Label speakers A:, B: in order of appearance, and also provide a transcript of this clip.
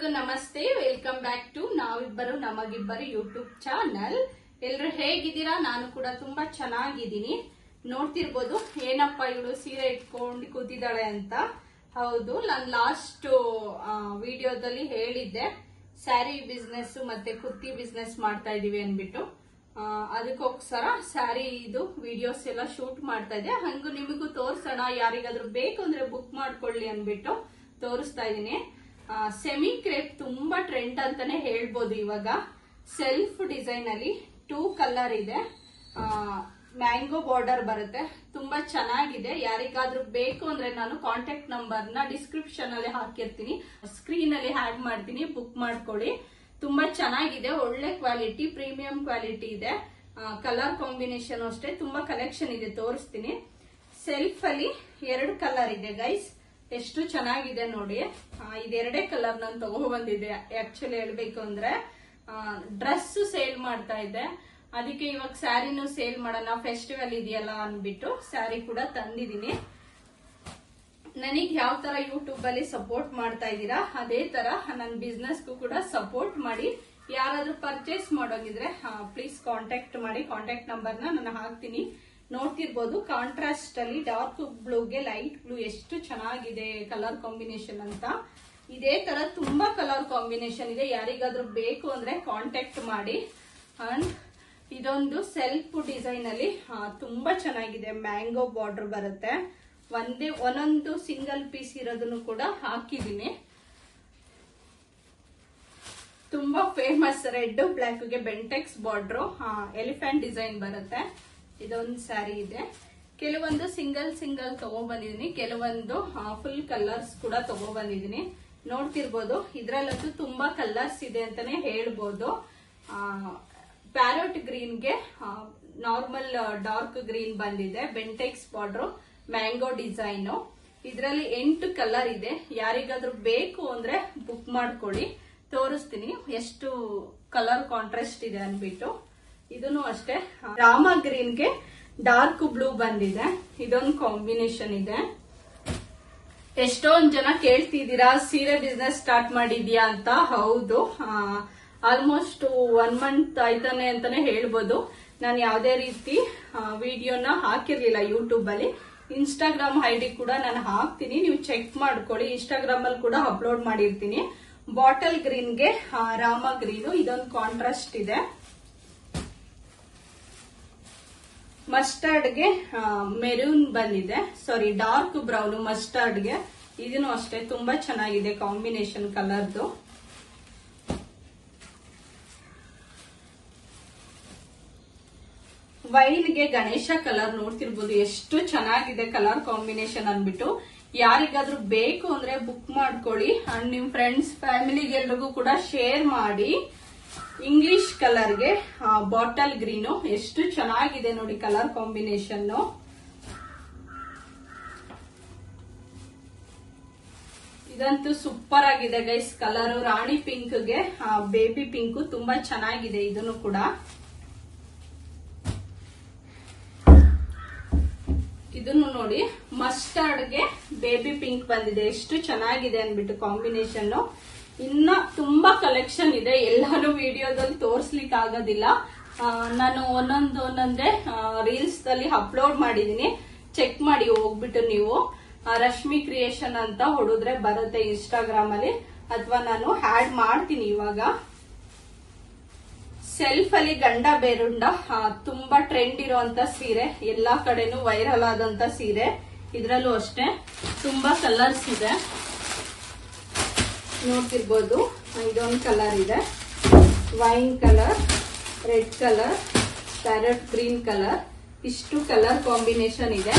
A: ಎಲ್ಲರಿಗೂ ನಮಸ್ತೆ. Welcome back to ನಾವಿಬ್ಬರು ನಮಗಿಬ್ಬರು ಯೂಟ್ಯೂಬ್ ಚಾನಲ್. ಎಲ್ರು ಹೇಗಿದ್ದೀರಾ? ನಾನು ಕೂಡ ತುಂಬಾ ಚೆನ್ನಾಗಿದ್ದೀನಿ. ನೋಡ್ತಿರ್ಬೋದು ಏನಪ್ಪ ಇವಳು ಸೀರೆ ಇಟ್ಕೊಂಡು ಕೂತಿದ್ದಾಳೆ ಅಂತ. ಹೌದು, ನಾನು ಲಾಸ್ಟ್ ವಿಡಿಯೋದಲ್ಲಿ ಹೇಳಿದ್ದೆ ಸ್ಯಾರಿ ಬಿಸ್ನೆಸ್ ಮತ್ತೆ ಕುರ್ತಿ ಬಿಸ್ನೆಸ್ ಮಾಡ್ತಾ ಇದೀವಿ ಅನ್ಬಿಟ್ಟು. ಅದಕ್ಕೋಸ್ಕರ ಸ್ಯಾರಿ ಇದು ವಿಡಿಯೋಸ್ ಎಲ್ಲ ಶೂಟ್ ಮಾಡ್ತಾ ಇದ್ದೆ. ಹಂಗೂ ನಿಮಗೂ ತೋರ್ಸೋಣ, ಯಾರಿಗಾದ್ರೂ ಬೇಕು ಅಂದ್ರೆ ಬುಕ್ ಮಾಡ್ಕೊಳ್ಳಿ ಅನ್ಬಿಟ್ಟು ತೋರಿಸ್ತಾ ಇದೀನಿ. ಸೆಮಿ ಕ್ರೇಪ್ ತುಂಬಾ ಟ್ರೆಂಡ್ ಅಂತಾನೆ ಹೇಳ್ಬೋದು. ಇವಾಗ ಸೆಲ್ಫ್ ಡಿಸೈನ್ ಅಲ್ಲಿ 2 ಕಲರ್ ಇದೆ, ಮ್ಯಾಂಗೋ ಬಾರ್ಡರ್ ಬರುತ್ತೆ, ತುಂಬಾ ಚೆನ್ನಾಗಿದೆ. ಯಾರಿಗಾದ್ರೂ ಬೇಕು ಅಂದ್ರೆ ನಾನು ಕಾಂಟ್ಯಾಕ್ಟ್ ನಂಬರ್ ನ ಡಿಸ್ಕ್ರಿಪ್ಷನ್ ಅಲ್ಲಿ ಹಾಕಿರ್ತೀನಿ, ಸ್ಕ್ರೀನ್ ಅಲ್ಲಿ ಆಡ್ ಮಾಡ್ತೀನಿ, ಬುಕ್ ಮಾಡ್ಕೊಳ್ಳಿ. ತುಂಬಾ ಚೆನ್ನಾಗಿದೆ, ಒಳ್ಳೆ ಕ್ವಾಲಿಟಿ, ಪ್ರೀಮಿಯಂ ಕ್ವಾಲಿಟಿ ಇದೆ. ಕಲರ್ ಕಾಂಬಿನೇಷನ್ ಅಷ್ಟೇ ತುಂಬಾ ಕಲೆಕ್ಷನ್ ಇದೆ, ತೋರಿಸ್ತೀನಿ. ಸೆಲ್ಫ್ ಅಲ್ಲಿ 2 ಕಲರ್ ಇದೆ ಗೈಸ್, ಎಷ್ಟು ಚೆನ್ನಾಗಿದೆ ನೋಡಿ. ಇದೆರಡೇ ಕಲರ್ ನಾನು ತಗೊಬಂದಿದ್ದೆ. ಆಕ್ಚುಲಿ ಹೇಳ್ಬೇಕು ಅಂದ್ರೆ ಡ್ರೆಸ್ ಸೇಲ್ ಮಾಡ್ತಾ ಇದ್ದೆ, ಅದಕ್ಕೆ ಇವಾಗ ಸ್ಯಾರಿನೂ ಸೇಲ್ ಮಾಡೋಣ, ಫೆಸ್ಟಿವಲ್ ಇದೆಯಲ್ಲ ಅನ್ಬಿಟ್ಟು ಸ್ಯಾರಿ ಕೂಡ ತಂದಿದ್ದೀನಿ. ನನಗೆ ಯಾವ ತರ ಯೂಟ್ಯೂಬ್ ಅಲ್ಲಿ ಸಪೋರ್ಟ್ ಮಾಡ್ತಾ ಇದ್ದೀರಾ ಅದೇ ತರ ನನ್ನ ಬಿಸ್ನೆಸ್ಗೂ ಕೂಡ ಸಪೋರ್ಟ್ ಮಾಡಿ. ಯಾರಾದ್ರೂ ಪರ್ಚೇಸ್ ಮಾಡೋಗಿದ್ರೆ ಪ್ಲೀಸ್ ಕಾಂಟ್ಯಾಕ್ಟ್ ಮಾಡಿ. ಕಾಂಟ್ಯಾಕ್ಟ್ ನಂಬರ್ ನಾನು ಹಾಕ್ತೀನಿ. ನೋಡ್ತಿರ್ಬೋದು ಕಾಂಟ್ರಾಸ್ಟ್ ಅಲ್ಲಿ ಡಾರ್ಕ್ ಬ್ಲೂಗೆ ಲೈಟ್ ಬ್ಲೂ ಎಷ್ಟು ಚೆನ್ನಾಗಿದೆ ಕಲರ್ ಕಾಂಬಿನೇಷನ್ ಅಂತ. ಇದೇ ತರ ತುಂಬಾ ಕಲರ್ ಕಾಂಬಿನೇಷನ್ ಇದೆ, ಯಾರಿಗಾದ್ರೂ ಬೇಕು ಅಂದ್ರೆ ಕಾಂಟ್ಯಾಕ್ಟ್ ಮಾಡಿ. ಅಂಡ್ ಇದೊಂದು ಸೆಲ್ಫ್ ಡಿಸೈನ್ ಅಲ್ಲಿ ತುಂಬಾ ಚೆನ್ನಾಗಿದೆ, ಮ್ಯಾಂಗೋ ಬಾರ್ಡರ್ ಬರುತ್ತೆ. ಒಂದೊಂದು ಸಿಂಗಲ್ ಪೀಸ್ ಇರೋದನ್ನು ಕೂಡ ಹಾಕಿದೀನಿ. ತುಂಬಾ ಫೇಮಸ್ ರೆಡ್ ಬ್ಲಾಕ್ ಗೆ ಬೆಂಟೆಕ್ಸ್ ಬಾರ್ಡರ್, ಎಲಿಫೆಂಟ್ ಡಿಸೈನ್ ಬರುತ್ತೆ. ಇದೊಂದು ಸ್ಯಾರಿ ಇದೆ. ಕೆಲವೊಂದು ಸಿಂಗಲ್ ತಗೊಬಂದಿದೀನಿ, ಕೆಲವೊಂದು ಫುಲ್ ಕಲರ್ಸ್ ಕೂಡ ತಗೊಬಂದಿದೀನಿ. ನೋಡ್ತಿರ್ಬೋದು ಇದ್ರಲ್ಲಂತೂ ತುಂಬಾ ಕಲರ್ಸ್ ಇದೆ ಅಂತಾನೆ ಹೇಳ್ಬೋದು. ಪ್ಯಾರೋಟ್ ಗ್ರೀನ್ ಗೆ ನಾರ್ಮಲ್ ಡಾರ್ಕ್ ಗ್ರೀನ್ ಬಂದಿದೆ, ಬೆಂಟೆಕ್ಸ್ ಬಾರ್ಡರ್, ಮ್ಯಾಂಗೋ ಡಿಸೈನ್. ಇದರಲ್ಲಿ 8 ಕಲರ್ ಇದೆ. ಯಾರಿಗಾದ್ರೂ ಬೇಕು ಅಂದ್ರೆ ಬುಕ್ ಮಾಡ್ಕೊಳ್ಳಿ, ತೋರಿಸ್ತೀನಿ ಎಷ್ಟು ಕಲರ್ ಕಾಂಟ್ರಾಸ್ಟ್ ಇದೆ ಅನ್ಬಿಟ್ಟು. ಇದನ್ನು ಅಷ್ಟೇ ರಾಮ ಗ್ರೀನ್ ಗೆ ಡಾರ್ಕ್ ಬ್ಲೂ ಬಂದಿದೆ, ಇದೊಂದು ಕಾಂಬಿನೇಷನ್ ಇದೆ. ಎಷ್ಟೊಂದ್ ಜನ ಕೇಳ್ತಿದ್ದೀರಾ ಸೀರೆ ಬಿಸ್ನೆಸ್ ಸ್ಟಾರ್ಟ್ ಮಾಡಿದ್ಯಾ ಅಂತ. ಹೌದು, ಆಲ್ಮೋಸ್ಟ್ 1 ಮಂತ್ ಆಯ್ತಾನೆ ಅಂತಾನೆ ಹೇಳ್ಬೋದು. ನಾನು ಯಾವುದೇ ರೀತಿ ವಿಡಿಯೋನ ಹಾಕಿರ್ಲಿಲ್ಲ ಯೂಟ್ಯೂಬ್ ಅಲ್ಲಿ. ಇನ್ಸ್ಟಾಗ್ರಾಮ್ ಐಡಿ ಕೂಡ ನಾನು ಹಾಕ್ತೀನಿ, ನೀವು ಚೆಕ್ ಮಾಡ್ಕೊಳ್ಳಿ. ಇನ್ಸ್ಟಾಗ್ರಾಮ್ ಅಲ್ಲಿ ಕೂಡ ಅಪ್ಲೋಡ್ ಮಾಡಿರ್ತೀನಿ. ಬಾಟಲ್ ಗ್ರೀನ್ ಗೆ ರಾಮ ಗ್ರೀನ್, ಇದೊಂದು ಕಾಂಟ್ರಾಸ್ಟ್ ಇದೆ. ಮಸ್ಟರ್ಡ್ ಗೆ ಮೆರೂನ್ ಬಂದಿದೆ, ಸಾರಿ ಡಾರ್ಕ್ ಬ್ರೌನ್ ಮಸ್ಟರ್ಡ್ ಗೆ. ಇದನ್ನು ಅಷ್ಟೇ ತುಂಬಾ ಚೆನ್ನಾಗಿದೆ ಕಾಂಬಿನೇಷನ್ ಕಲರ್ದು. ವೈನ್ ಗೆ ಗಣೇಶ ಕಲರ್ ನೋಡ್ತಿರ್ಬೋದು, ಎಷ್ಟು ಚೆನ್ನಾಗಿದೆ ಕಲರ್ ಕಾಂಬಿನೇಷನ್ ಅನ್ಬಿಟ್ಟು. ಯಾರಿಗಾದ್ರೂ ಬೇಕು ಅಂದ್ರೆ ಬುಕ್ ಮಾಡ್ಕೊಳ್ಳಿ. ಅಂಡ್ ನಿಮ್ ಫ್ರೆಂಡ್ಸ್ ಫ್ಯಾಮಿಲಿಗೆಲ್ರಿಗೂ ಕೂಡ ಶೇರ್ ಮಾಡಿ. ಇಂಗ್ಲಿಷ್ ಕಲರ್ ಗೆ ಬಾಟಲ್ ಗ್ರೀನು, ಎಷ್ಟು ಚೆನ್ನಾಗಿದೆ ನೋಡಿ ಕಲರ್ ಕಾಂಬಿನೇಷನ್. ಇದಂತೂ ಸೂಪರ್ ಆಗಿದೆ ಗೈಸ್ ಕಲರ್. ರಾಣಿ ಪಿಂಕ್ ಗೆ ಬೇಬಿ ಪಿಂಕ್ ತುಂಬಾ ಚೆನ್ನಾಗಿದೆ. ಇದನ್ನು ಕೂಡ ಇದನ್ನು ನೋಡಿ, ಮಸ್ಟರ್ಡ್ ಗೆ ಬೇಬಿ ಪಿಂಕ್ ಬಂದಿದೆ, ಎಷ್ಟು ಚೆನ್ನಾಗಿದೆ ಅನ್ಬಿಟ್ಟು ಕಾಂಬಿನೇಷನ್. ಇನ್ನ ತುಂಬಾ ಕಲೆಕ್ಷನ್ ಇದೆ, ಎಲ್ಲಾನು ವಿಡಿಯೋದಲ್ಲಿ ತೋರ್ಸ್ಲಿಕ್ಕೆ ಆಗೋದಿಲ್ಲ. ನಾನು ಒಂದೊಂದೇ ರೀಲ್ಸ್ ದಲ್ಲಿ ಅಪ್ಲೋಡ್ ಮಾಡಿದೀನಿ, ಚೆಕ್ ಮಾಡಿ ಹೋಗ್ಬಿಟ್ಟು ನೀವು. ರಶ್ಮಿ ಕ್ರಿಯೇಷನ್ ಅಂತ ಹೊಡೆದ್ರೆ ಬರುತ್ತೆ ಇನ್ಸ್ಟಾಗ್ರಾಮ್ ಅಲ್ಲಿ, ಅಥವಾ ನಾನು ಆಡ್ ಮಾಡ್ತೀನಿ ಇವಾಗ. ಸೆಲ್ಫ್ ಅಲ್ಲಿ ಗಂಡ ಬೇರುಂಡ ತುಂಬಾ ಟ್ರೆಂಡ್ ಇರುವಂತ ಸೀರೆ, ಎಲ್ಲಾ ಕಡೆನೂ ವೈರಲ್ ಆದಂತ ಸೀರೆ. ಇದ್ರಲ್ಲೂ ಅಷ್ಟೇ ತುಂಬಾ ಕಲರ್ಸ್ ಇದೆ, ನೋಡ್ತಿರ್ಬೋದು. ಇದೊಂದು ಕಲರ್ ಇದೆ, wine colour, red colour, parrot green colour, ಇಷ್ಟು ಕಲರ್ ಕಾಂಬಿನೇಷನ್ ಇದೆ.